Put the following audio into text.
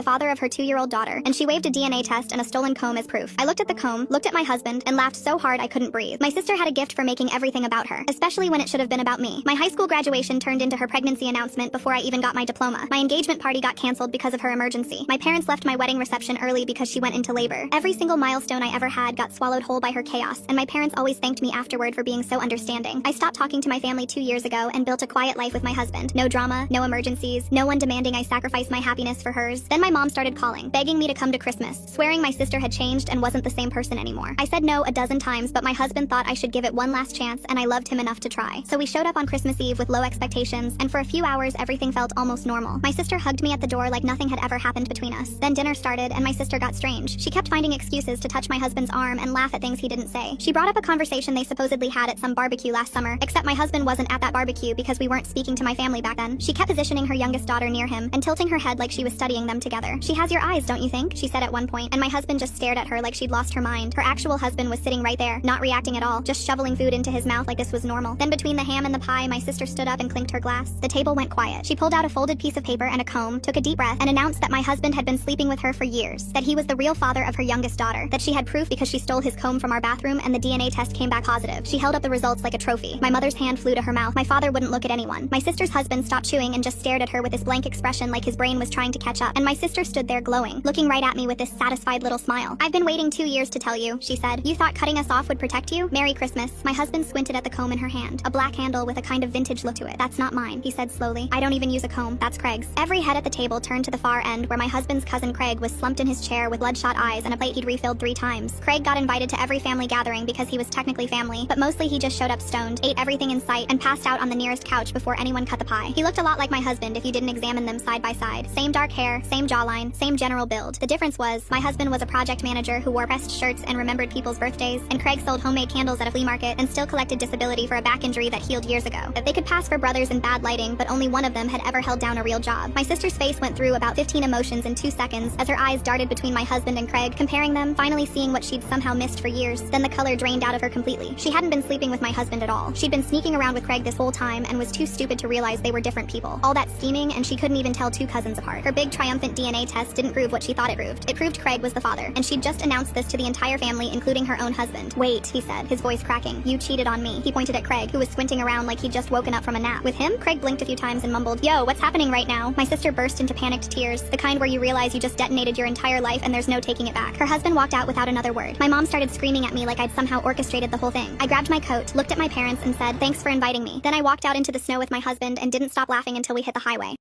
the father of her 2-year-old daughter, and she waved a DNA test and a stolen comb as proof. I looked at the comb, looked at my husband, and laughed so hard I couldn't breathe. My sister had a gift for making everything about her, especially when it should have been about me. My high school graduation turned into her pregnancy announcement before I even got my diploma. My engagement party got canceled because of her emergency. My parents left my wedding reception early because she went into labor. Every single milestone I ever had got swallowed whole by her chaos, and my parents always thanked me afterward for being so understanding. I stopped talking to my family 2 years ago and built a quiet life with my husband. No drama, no emergencies, no one demanding I sacrifice my happiness for hers. Then my mom started calling, begging me to come to Christmas, swearing my sister had changed and wasn't the same person anymore. I said no a dozen times, but my husband thought I should give it one last chance, and I loved him enough to try. So we showed up on Christmas Eve with low expectations, and for a few hours everything felt almost normal. My sister hugged me at the door like nothing had ever happened between us. Then dinner started, and my sister got strange. She kept finding excuses to touch my husband's arm and laugh at things he didn't say. She brought up a conversation they supposedly had at some barbecue last summer, except my husband wasn't at that barbecue because we weren't speaking to my family back then. She kept positioning her youngest daughter near him and tilting her head like she was studying them together. "She has your eyes, don't you think?" she said at one point, and my husband just stared at her like she'd lost her mind. Her actual husband was sitting right there, not reacting at all, just shoveling food into his mouth like this was normal. Then between the ham and the pie, my sister stood up and clinked her glass. The table went quiet. She pulled out a folded piece of paper and a comb, took a deep breath, and announced that my husband had been sleeping with her for years, that he was the real father of her youngest daughter, that she had proof because she stole his comb from our bathroom and the DNA test came back positive. She held up the results like a trophy. My mother's hand flew to her mouth. My father wouldn't look at anyone. My sister's husband stopped chewing and just stared at her with this blank expression like his brain was trying to catch up, and my sister stood there glowing, looking right at me with this satisfied little smile. "I've been waiting 2 years to tell you," she said. "You thought cutting us off would protect you? Merry Christmas." My husband squinted at the comb in her hand, a black handle with a kind of vintage look to it. "That's not mine," he said slowly. "I don't even use a comb. That's Craig's." Every head at the table turned to the far end where my husband's cousin Craig was slumped in his chair with bloodshot eyes and a plate he'd refilled 3 times. Craig got invited to every family gathering because he was technically family, but mostly he just showed up stoned, ate everything in sight, and passed out on the nearest couch before anyone cut the pie. He looked a lot like my husband if you didn't examine them side by side. Same dark hair, same jawline, same general build. The difference was, my husband was a project manager who wore pressed shirts and remembered people's birthdays, and Craig sold homemade candles at a flea market and still collected disability for a back injury that healed years ago. They could pass for brothers in bad lighting, but only one of them had ever held down a real job. My sister's face went through about 15 emotions in 2 seconds as her eyes darted between my husband and Craig, comparing them, finally seeing what she'd somehow missed for years. Then the color drained out of her completely. She hadn't been sleeping with my husband at all. She'd been sneaking around with Craig this whole time and was too stupid to realize they were different people. All that scheming, and she couldn't even tell 2 cousins apart. Her big triumphant DNA test didn't prove what she thought it proved. It proved Craig was the father, and she'd just announced this to the entire family, including her own husband. "Wait," he said, his voice cracking. "You cheated on me." He pointed at Craig, who was squinting around like he'd just woken up from a nap. With him, Craig blinked a few times and mumbled, "Yo, what's happening right now?" My sister burst into panicked tears, the kind where you realize you just detonated your entire life and there's no taking it back. Her husband walked out without another word. My mom started screaming at me like I'd somehow orchestrated the whole thing. I grabbed my coat, looked at my parents, and said, "Thanks for inviting me." Then I walked out into the snow with my husband and didn't stop laughing until we hit the highway.